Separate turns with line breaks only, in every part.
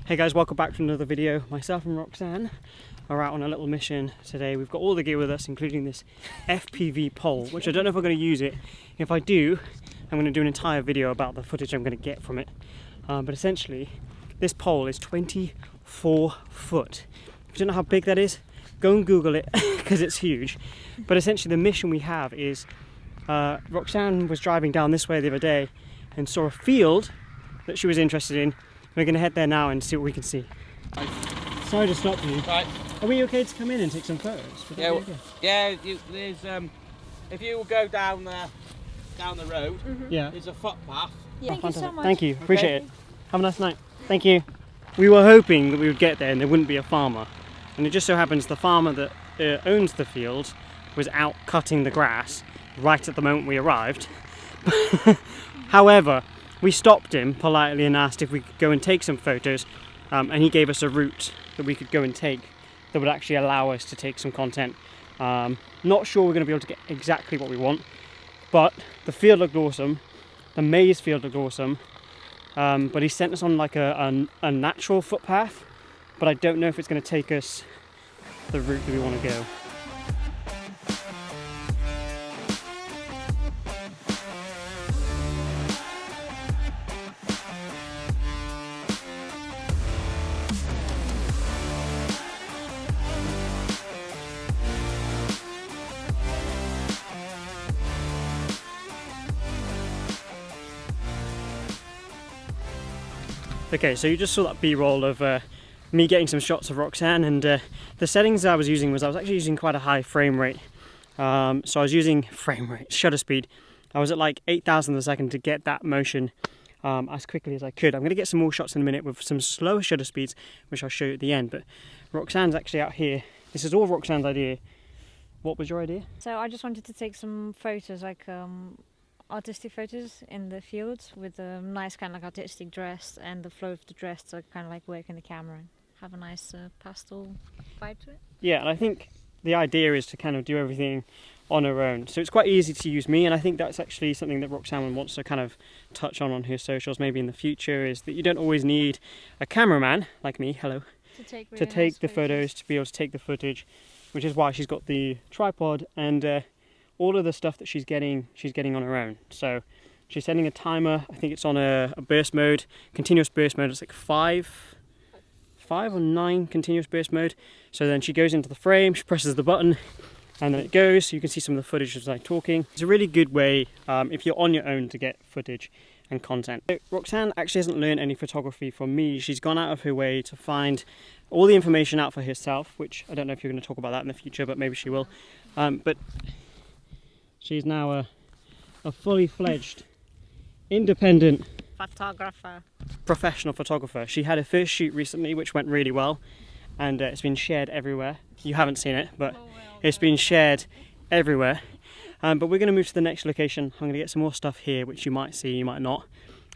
Hey guys, welcome back to another video. Myself and Roxanne are out on a little mission today. We've got all the gear with us, including this FPV pole, which I don't know if I'm going to use it. If I do, I'm going to do an entire video about the footage I'm going to get from it. But essentially, this pole is 24 foot. If you don't know how big that is, go and Google it, because it's huge. But essentially the mission we have is, Roxanne was driving down this way the other day and saw a field that she was interested in. We're going to head there now and see what we can see. Sorry to stop you.
Right.
Are we okay to come in and take some photos?
Yeah, there's if you go down the road,
yeah,
there's a footpath.
Yeah. Thank you so much.
Thank you, appreciate it. Have a nice night. Thank you. We were hoping that we would get there and there wouldn't be a farmer. And it just so happens the farmer that owns the field was out cutting the grass right at the moment we arrived. However, we stopped him politely and asked if we could go and take some photos, and he gave us a route that we could go and take that would actually allow us to take some content. Not sure we're going to be able to get exactly what we want, but the field looked awesome, the maize field looked awesome, but he sent us on like a natural footpath, but I don't know if it's going to take us the route that we want to go. Okay, so you just saw that B-roll of me getting some shots of Roxanne, and the settings I was using was I was actually using quite a high frame rate. So I was using shutter speed. I was at like 8,000 a second to get that motion as quickly as I could. I'm going to get some more shots in a minute with some slower shutter speeds, which I'll show you at the end. But Roxanne's actually out here. This is all Roxanne's idea. What was your idea?
So I just wanted to take some photos, like artistic photos in the fields with a nice kind of like artistic dress and the flow of the dress to kind of like work in the camera and have a nice pastel vibe to it.
Yeah, and I think the idea is to kind of do everything on her own. So it's quite easy to use me, and I think that's actually something that Roxanne wants to kind of touch on her socials maybe in the future, is that you don't always need a cameraman like me, hello, to take the photos, to be able to take the footage, which is why she's got the tripod and all of the stuff that she's getting on her own. So she's setting a timer. I think it's on a burst mode, continuous burst mode. It's like five or 9 continuous burst mode. So then she goes into the frame, she presses the button, and then it goes. So you can see some of the footage as I'm talking. It's a really good way if you're on your own to get footage and content. So Roxanne actually hasn't learned any photography from me. She's gone out of her way to find all the information out for herself, which I don't know if you're going to talk about that in the future, but maybe she will. But she's now a fully fledged, independent
photographer,
professional photographer. She had her first shoot recently, which went really well, and it's been shared everywhere. You haven't seen it, but it's been shared everywhere. But we're going to move to the next location. I'm going to get some more stuff here, which you might see, you might not,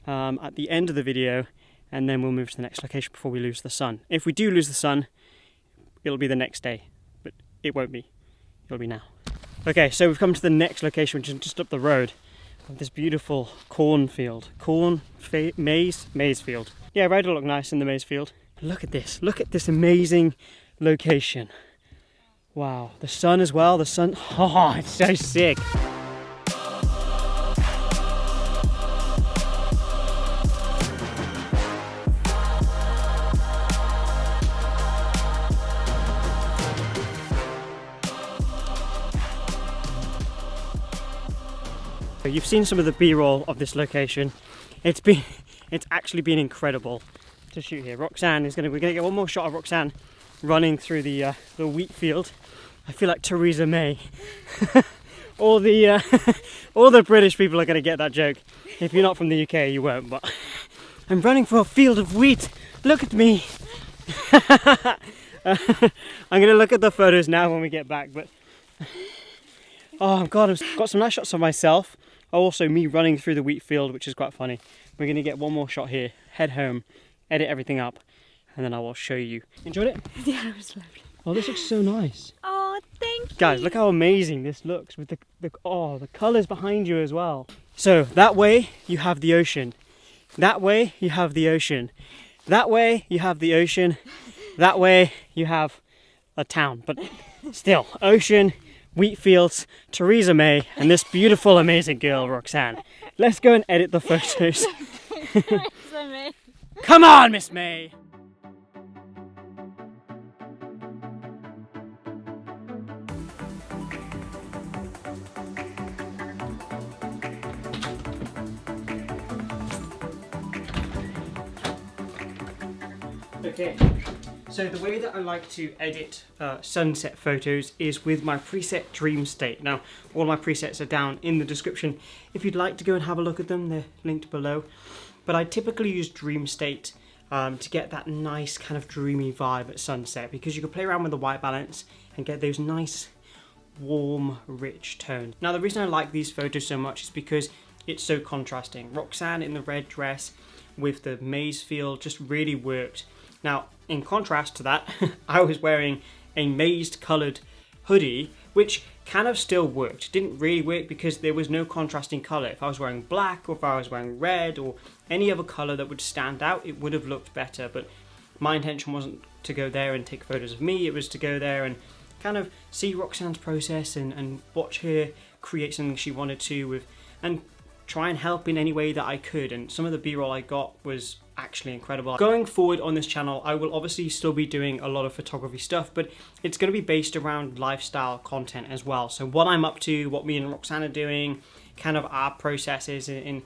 at the end of the video, and then we'll move to the next location before we lose the sun. If we do lose the sun, it'll be the next day, but it won't be. It'll be now. Okay, so we've come to the next location, which is just up the road of this beautiful cornfield. Maize field. Yeah, road will look nice in the maize field. Look at this amazing location. Wow, the sun as well, oh, it's so sick. You've seen some of the B-roll of this location. It's actually been incredible to shoot here. We're gonna get one more shot of Roxanne running through the wheat field. I feel like Theresa May. all the British people are gonna get that joke. If you're not from the UK, you won't. But I'm running for a field of wheat. Look at me. I'm gonna look at the photos now when we get back. But oh God, I've got some nice shots of myself. Also me running through the wheat field, which is quite funny. We're going to get one more shot here, head home, edit everything up, and then I will show you. Enjoyed it?
Yeah, it was lovely.
Oh, this looks so nice.
Oh, thank you.
Guys, look how amazing this looks with the colours behind you as well. So that way you have the ocean. That way you have the ocean. That way you have the ocean, that way you have a town, but still, ocean, wheat fields, Theresa May, and this beautiful, amazing girl, Roxanne. Let's go and edit the photos.
Theresa May.
Come on, Miss May! Okay, so the way that I like to edit sunset photos is with my preset Dream State. Now, all my presets are down in the description. If you'd like to go and have a look at them, they're linked below. But I typically use Dream State to get that nice kind of dreamy vibe at sunset, because you can play around with the white balance and get those nice, warm, rich tones. Now, the reason I like these photos so much is because it's so contrasting. Roxanne in the red dress with the maize field just really worked. Now, in contrast to that, I was wearing a maize coloured hoodie, which kind of still worked. It didn't really work because there was no contrasting colour. If I was wearing black, or if I was wearing red, or any other colour that would stand out, it would have looked better. But my intention wasn't to go there and take photos of me, it was to go there and kind of see Roxanne's process and watch her create something she wanted to with, and try and help in any way that I could. And some of the B-roll I got was actually incredible. Going forward on this channel, I will obviously still be doing a lot of photography stuff, but it's going to be based around lifestyle content as well. So what I'm up to, what me and Roxanne are doing, kind of our processes in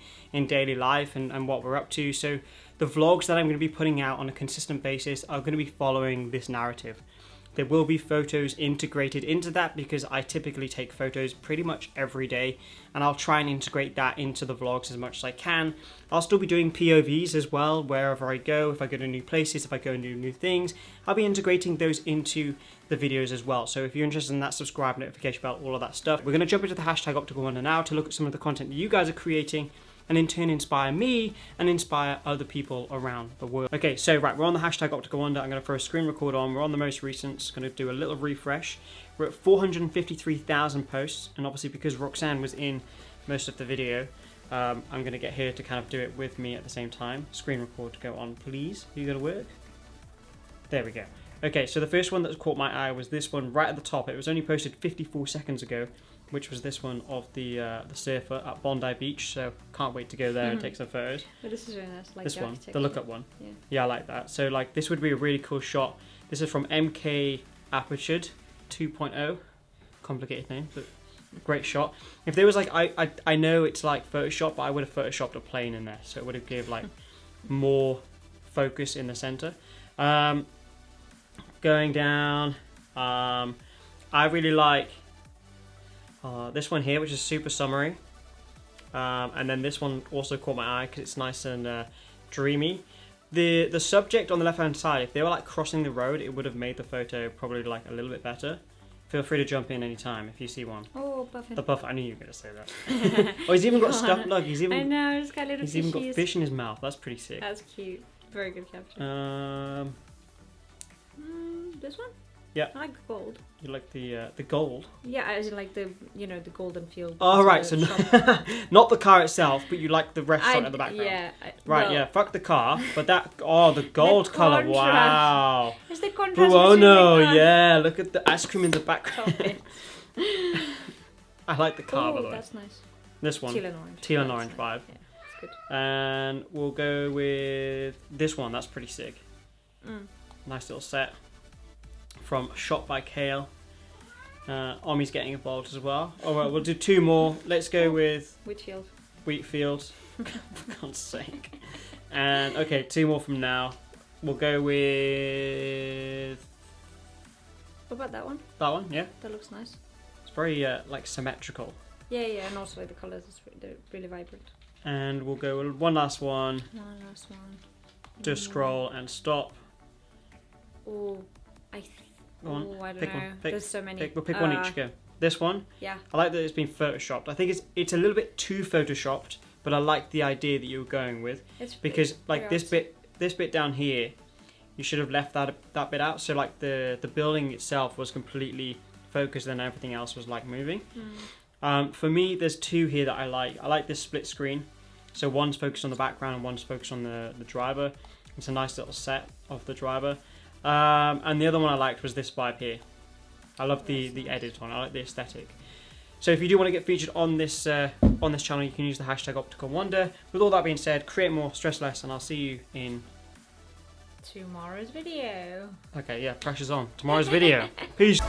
daily life, and what we're up to. So the vlogs that I'm going to be putting out on a consistent basis are going to be following this narrative. There will be photos integrated into that because I typically take photos pretty much every day, and I'll try and integrate that into the vlogs as much as I can. I'll still be doing POVs as well wherever I go. If I go to new places, if I go and do new things, I'll be integrating those into the videos as well. So if you're interested in that, subscribe, notification bell, all of that stuff. We're going to jump into the hashtag OpticalWander now to look at some of the content that you guys are creating, and in turn inspire me and inspire other people around the world. Okay, so right, we're on the hashtag OpticalWander. I'm going to throw a screen record on. We're on the most recent. Going to do a little refresh. We're at 453,000 posts, and obviously because Roxanne was in most of the video, I'm going to get her to kind of do it with me at the same time. Screen record to go on, please. Are you going to work? There we go. Okay, so the first one that caught my eye was this one right at the top. It was only posted 54 seconds ago, which was this one of the surfer at Bondi Beach. So can't wait to go there and take some photos.
But this is really nice. Like
this
the
one,
architecture.
the look-up one.
Yeah.
Yeah, I like that. So like this would be a really cool shot. This is from MK Apertured 2.0. Complicated name, but great shot. If there was like, I know it's like Photoshop, but I would have Photoshopped a plane in there, so it would have gave like more focus in the center. Going down, I really like this one here, which is super summery, and then this one also caught my eye because it's nice and dreamy. The subject on the left hand side, if they were like crossing the road, it would have made the photo probably like a little bit better. Feel free to jump in anytime if you see one.
Oh, puffin.
The puff. I knew you were going to say that. Oh, he's even got stuff. Look, he's even.
I know, it's got little
He's even got fish in his mouth. That's pretty sick.
That's cute. Very good capture. This one?
Yeah.
I like gold.
You like the gold?
Yeah, I like the the golden field.
Oh right, so not the car itself, but you like the restaurant at the background.
Yeah.
Right, yeah. Fuck the car, but that. Oh, the gold color.
contrast.
Wow.
It's the contrast.
Oh no,
between the
yeah. Look at the ice cream in the background.
Stop it.
I like the car, by
Oh,
the way.
that's nice.
This one.
Teal and orange.
Teal and
That's
orange
nice.
vibe.
Yeah, that's good.
And we'll go with this one. That's pretty sick. Nice little set from Shot by Kale. Omi's getting involved as well. All right, we'll do two more. Let's go with
Whitfield.
Wheatfield. For God's sake. And okay, two more from now. We'll go with
What about that one?
that one. Yeah,
That looks nice.
it's very like symmetrical.
Yeah, and also like the colours, they're really vibrant.
And we'll go with one last one.
One last one.
Just scroll and stop.
Oh,
Go on.
I don't
Pick
know.
one. Pick-
There's so many.
We'll pick one each. Go. This one.
Yeah.
I like that it's been photoshopped. I think it's a little bit too photoshopped, but I like the idea that you were going with, because like this bit down here, you should have left that bit out. So like the building itself was completely focused, and everything else was like moving. For me, there's two here that I like. I like this split screen. So one's focused on the background and one's focused on the driver. It's a nice little set of the driver. And the other one I liked was this vibe here. I love the edit on. I like the aesthetic. So if you do want to get featured on this channel, you can use the hashtag OpticalWander. With all that being said, create more, stress less, and I'll see you in
Tomorrow's video.
Okay, yeah, pressure's on. Tomorrow's video. Peace.